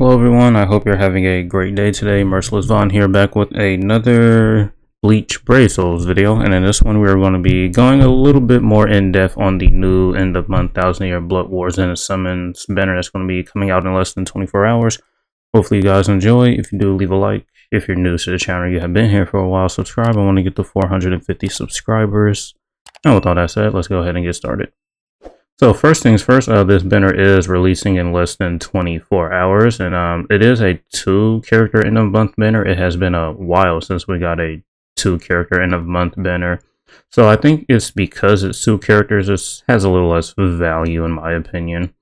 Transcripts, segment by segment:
Hello everyone, I hope you're having a great day today. Merciless Vaughn here, back with another Bleach Brave Souls video, and in this one we're going to be going a little bit more in depth on the new end of month 1000-year Blood Wars and Summons banner that's going to be coming out in less than 24 hours. Hopefully you guys enjoy. If you do, leave a like. If you're new to the channel, you have been here for a while, subscribe. I want to get to 450 subscribers. And with all that said, let's go ahead and get started. So first things first, this banner is releasing in less than 24 hours, and it is a 2-character end of month banner. It has been a while since we got a 2-character end of month banner, so I think it's because it's 2 characters. It has a little less value in my opinion.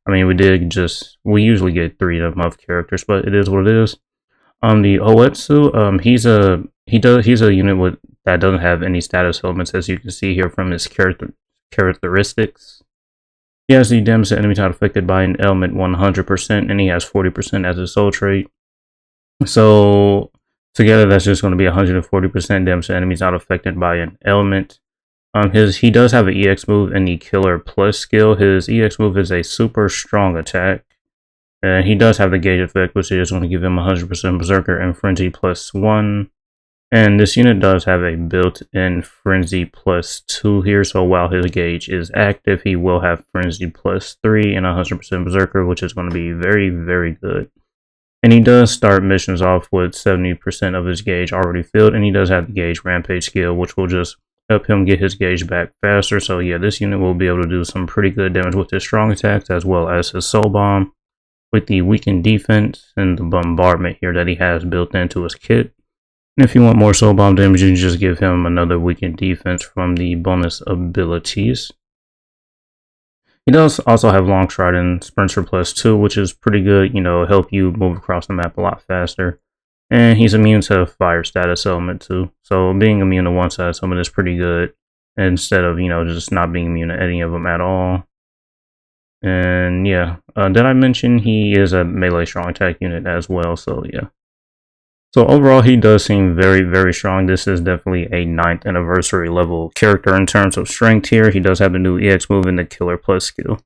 I mean, we usually get 3 end of month characters, but it is what it is. The Oh-Etsu, he's a unit that doesn't have any status elements, as you can see here from his characteristics. He has the damage to enemy not affected by an element 100%, and he has 40% as a soul trait. So together, that's just going to be 140% damage to enemies not affected by an element. He does have an EX move and the Killer Plus skill. His EX move is a super strong attack, and he does have the gauge effect, which is going to give him 100% Berserker and Frenzy +1. And this unit does have a built-in Frenzy +2 here, so while his gauge is active, he will have Frenzy +3 and 100% Berserker, which is going to be very, very good. And he does start missions off with 70% of his gauge already filled, and he does have the Gauge Rampage skill, which will just help him get his gauge back faster. So yeah, this unit will be able to do some pretty good damage with his strong attacks, as well as his Soul Bomb, with the weakened defense and the bombardment here that he has built into his kit. And if you want more Soul Bomb damage, you can just give him another weakened defense from the bonus abilities. He does also have Long Stride and Sprinter +2, which is pretty good, help you move across the map a lot faster. And he's immune to Fire status element too. So being immune to one status element is pretty good, instead of, just not being immune to any of them at all. And yeah, did I mention he is a melee strong attack unit as well, so yeah. So overall, he does seem very, very strong. This is definitely a 9th anniversary level character in terms of strength here. He does have the new EX move and the Killer Plus skill.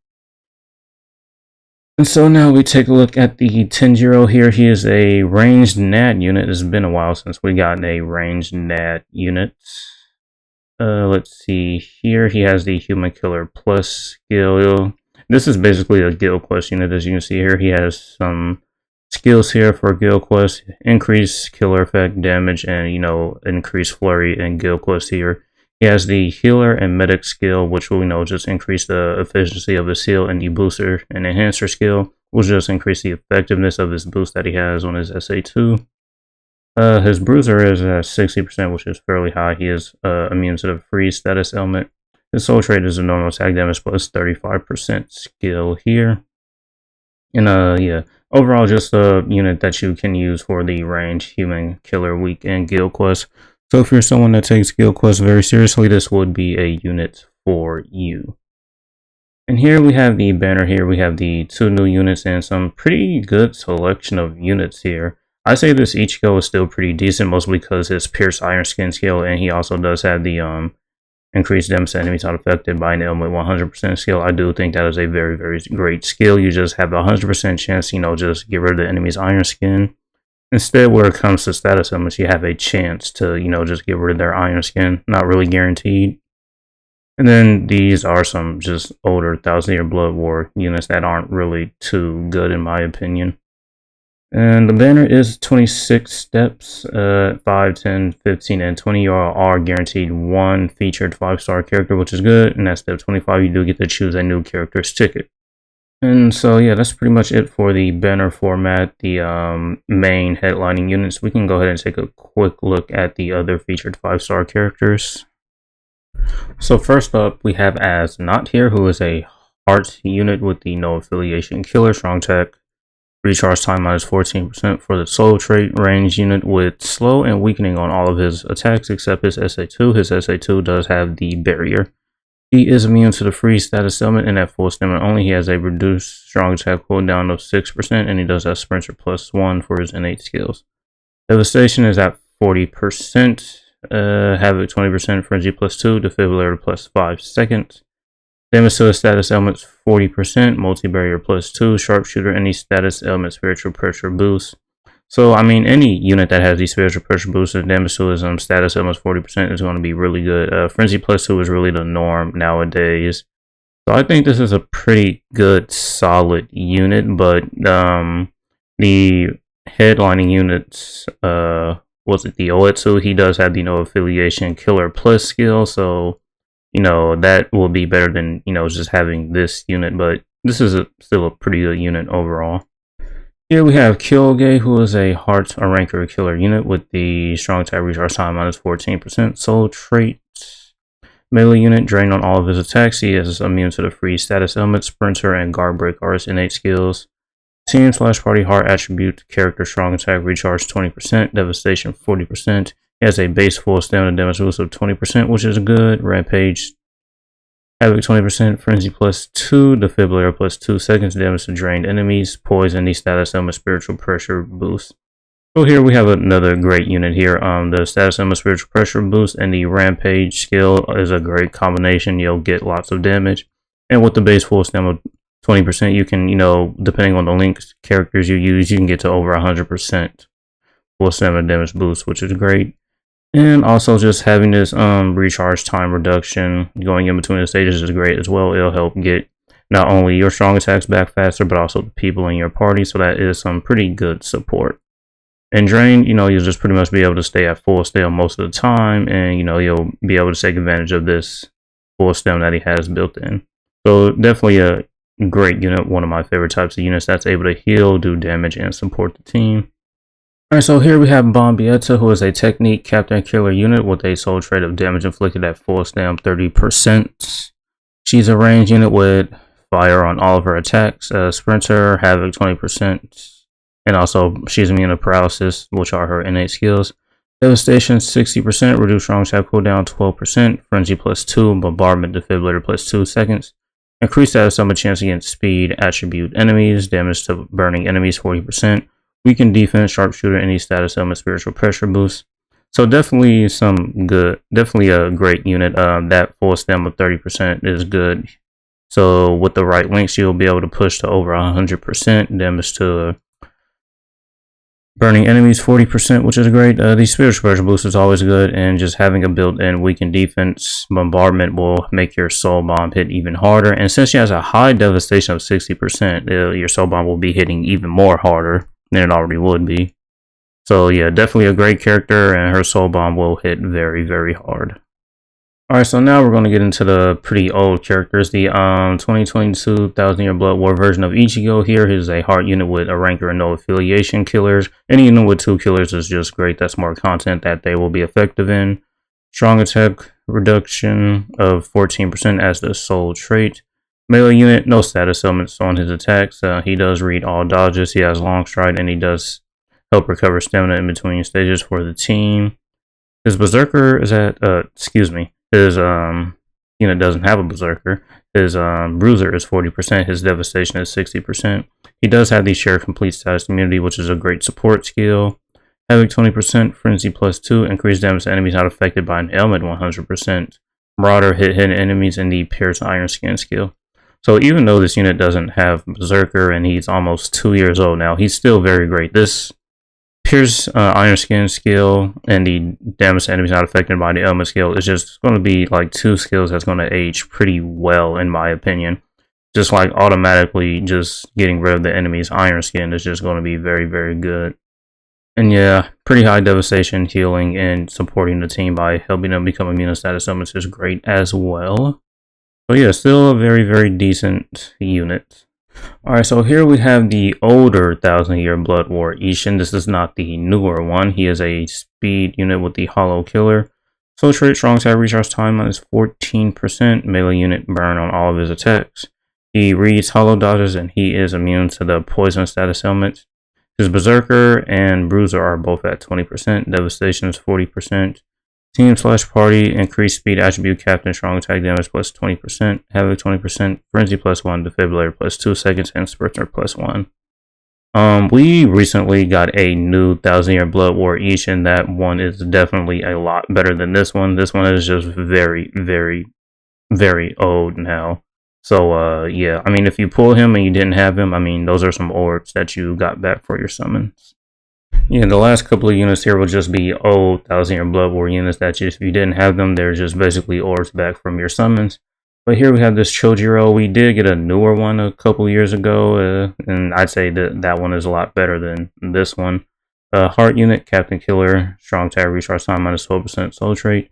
And so now we take a look at the Tenjiro here. He is a ranged NAT unit. It's been a while since we got a ranged NAT unit. Let's see here. He has the Human Killer Plus skill. This is basically a Guild Quest unit, as you can see here. He has some skills here for Guild Quest: increase killer effect damage, and increase flurry and Guild Quest here. He has the healer and medic skill, which will just increase the efficiency of his heal, and the booster and enhancer skill will just increase the effectiveness of his boost that he has on his SA2. His bruiser is at 60%, which is fairly high. He is immune to the freeze status element. His soul trait is a normal attack damage plus 35% skill here. And yeah, overall just a unit that you can use for the range, human, killer, weak, and Guild Quest. So if you're someone that takes Guild Quest very seriously, this would be a unit for you. And here we have the banner. Here we have the 2 new units and some pretty good selection of units here. I say this Ichigo is still pretty decent, mostly because his Pierce Iron Skin skill, and he also does have the increased damage to enemies not affected by an element 100% skill. I do think that is a very, very great skill. You just have a 100% chance, just get rid of the enemy's Iron Skin. Instead, where it comes to status elements, you have a chance to, just get rid of their Iron Skin. Not really guaranteed. And then these are some just older 1000-year Blood War units that aren't really too good in my opinion. And the banner is 26 steps, 5, 10, 15, and 20. You are guaranteed 1 featured 5-star character, which is good. And at step 25, you do get to choose a new character's ticket. And so, yeah, that's pretty much it for the banner format, the main headlining units. We can go ahead and take a quick look at the other featured 5-star characters. So first up, we have As Not here, who is a heart unit with the no affiliation killer, strong tech. Recharge time -14% for the soul trait, range unit with slow and weakening on all of his attacks except his SA2. His SA2 does have the barrier. He is immune to the freeze status element, and at full stamina only, he has a reduced strong attack cooldown of 6%, and he does have Sprinter +1 for his innate skills. Devastation is at 40%, Havoc 20%, Frenzy +2, Defibrillator +5 seconds. Damage to status elements 40%, multi-barrier +2, sharpshooter, any status element spiritual pressure boost. So, I mean, any unit that has these spiritual pressure boosts and damage to his status elements 40% is going to be really good. Frenzy +2 is really the norm nowadays. So I think this is a pretty good, solid unit, but the headlining units, was it the Oh-Etsu? He does have the no affiliation killer plus skill, so that will be better than just having this unit. But this is still a pretty good unit overall. Here we have Kyoge, who is a heart or ranker killer unit with the strong attack recharge time -14%, soul trait. Melee unit, drained on all of his attacks. He is immune to the free status element, sprinter, and guard break are his innate skills. Team/party heart attribute, character strong attack recharge 20%, devastation 40%. He has a base full stamina damage boost of 20%, which is good. Rampage, havoc 20%, frenzy +2, defibrillator +2 seconds damage to drained enemies, poison, the status element spiritual pressure boost. So here we have another great unit here. The status element spiritual pressure boost and the rampage skill is a great combination. You'll get lots of damage, and with the base full stamina 20%, you can, depending on the link characters you use, you can get to over 100% full stamina damage boost, which is great. And also just having this recharge time reduction going in between the stages is great as well. It'll help get not only your strong attacks back faster, but also the people in your party. So that is some pretty good support. And drain, you'll just pretty much be able to stay at full stamina most of the time, and you'll be able to take advantage of this full stamina that he has built in. So definitely a great unit, one of my favorite types of units that's able to heal, do damage, and support the team. Alright, so here we have Bombietta, who is a technique captain killer unit with a soul trait of damage inflicted at full stamina 30%. She's a ranged unit with fire on all of her attacks, sprinter, havoc 20%. And also, she's immune to paralysis, which are her innate skills. Devastation 60%, reduce strong attack cooldown 12%, frenzy +2, bombardment defibrillator +2 seconds. Increased status element chance against speed attribute enemies, damage to burning enemies 40%. Weaken defense, sharpshooter, any status element spiritual pressure boost. So definitely definitely a great unit. That full stamina of 30% is good. So with the right links, you'll be able to push to over 100% damage to burning enemies 40%, which is great. The spiritual pressure boost is always good, and just having a built-in weakened defense bombardment will make your soul bomb hit even harder. And since she has a high devastation of 60%, your soul bomb will be hitting even more harder than it already would be. So yeah, definitely a great character, and her soul bomb will hit very, very hard. Alright, so now we're going to get into the pretty old characters. The 2022 1000-Year Blood War version of Ichigo here is a heart unit with a ranker and no affiliation killers. Any unit with 2 killers is just great. That's more content that they will be effective in. Strong attack reduction of 14% as the sole trait. Melee unit, no status elements on his attacks. He does read all dodges. He has long stride, and he does help recover stamina in between stages for the team. His berserker is at, his unit doesn't have a berserker. His bruiser is 40%. His devastation is 60%. He does have the share complete status immunity, which is a great support skill. Havoc 20%, frenzy +2, increased damage to enemies not affected by an ailment 100%. Marauder hit hidden enemies in the Pierce Iron Skin skill. So even though this unit doesn't have berserker and he's almost 2 years old now, he's still very great. This Pierce Iron Skin skill and the damage to enemies not affected by the element skill is just going to be like 2 skills that's going to age pretty well, in my opinion. Just like automatically just getting rid of the enemy's Iron Skin is just going to be very, very good. And yeah, pretty high devastation, healing, and supporting the team by helping them become immune to status elements is great as well. So yeah, still a very, very decent unit. Alright, so here we have the older 1000-Year Blood War Ishin. This is not the newer one. He is a speed unit with the Hollow Killer. Soul trait, strong attack recharge time is 14%. Melee unit, burn on all of his attacks. He reads hollow dodges, and he is immune to the poison status element. His berserker and bruiser are both at 20%. Devastation is 40%. Team/party, increased speed attribute captain, strong attack damage plus 20%, havoc 20%, frenzy +1, defibrillator +2 seconds, and sprinter +1. We recently got a new 1000-Year Blood War Ishin. That one is definitely a lot better than this one. This one is just very, very, very old now. So yeah, I mean, if you pull him and you didn't have him, I mean, those are some orbs that you got back for your summons. Yeah, the last couple of units here will just be old 1000-year Blood War units that if you didn't have them, they're just basically orbs back from your summons. But here we have this Chojiro. We did get a newer one a couple years ago, and I'd say that one is a lot better than this one. Heart unit, Captain Killer, strong attack, recharge time, minus 12% soul trait.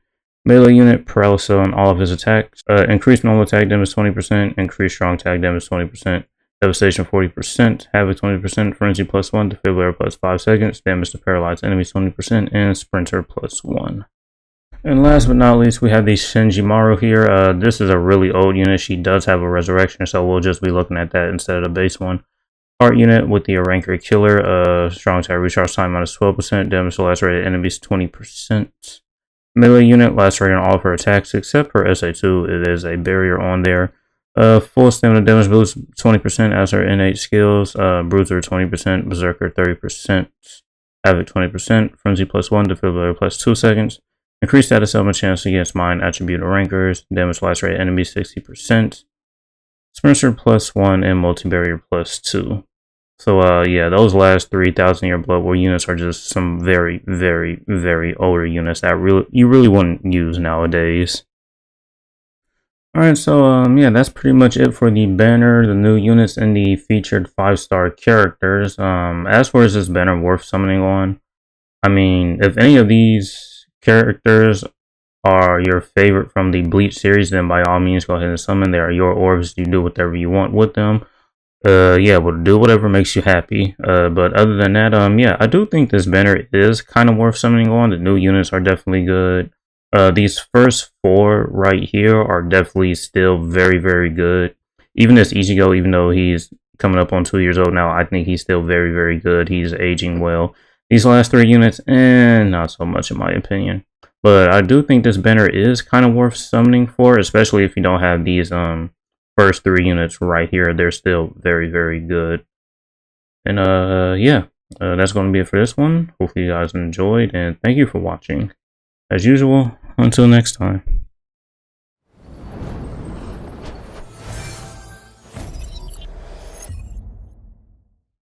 Melee unit, paralysis on all of his attacks. Increased normal attack damage 20%, increased strong attack damage 20%. Devastation 40%, Havoc 20%, Frenzy +1, Defibrillator +5 seconds, damage to paralyzed enemies 20%, and Sprinter +1. And last but not least, we have the Shinjimaru here. This is a really old unit. She does have a resurrection, so we'll just be looking at that instead of the base one. Heart unit with the Ranker Killer, strong attack recharge time minus 12%, damage to lacerated enemies 20%. Melee unit, lacerating all of her attacks except her SA2. It is a barrier on there. Full stamina damage boost 20% as her innate skills. Bruiser 20%, Berserker 30%, Havoc 20%, Frenzy +1, Defibrillator +2 seconds. Increased status element chance against mind attribute rankers. Damage lacerated enemies 60%. Sprinter +1 and multi-barrier +2. So yeah, those last 3000-year Blood War units are just some very, very, very older units that you really wouldn't use nowadays. Alright, so yeah, that's pretty much it for the banner, the new units, and the featured 5-star characters. As far as this banner worth summoning on, I mean, if any of these characters are your favorite from the Bleach series, then by all means go ahead and summon. They are your orbs. You do whatever you want with them. Yeah, well, do whatever makes you happy. But other than that, yeah, I do think this banner is kind of worth summoning on. The new units are definitely good. These first 4 right here are definitely still very, very good. Even this Ichigo, even though he's coming up on 2 years old now, I think he's still very, very good. He's aging well. These last 3 units, not so much in my opinion. But I do think this banner is kind of worth summoning for, especially if you don't have these first 3 units right here. They're still very, very good. And yeah, that's going to be it for this one. Hopefully you guys enjoyed, and thank you for watching. As usual, until next time.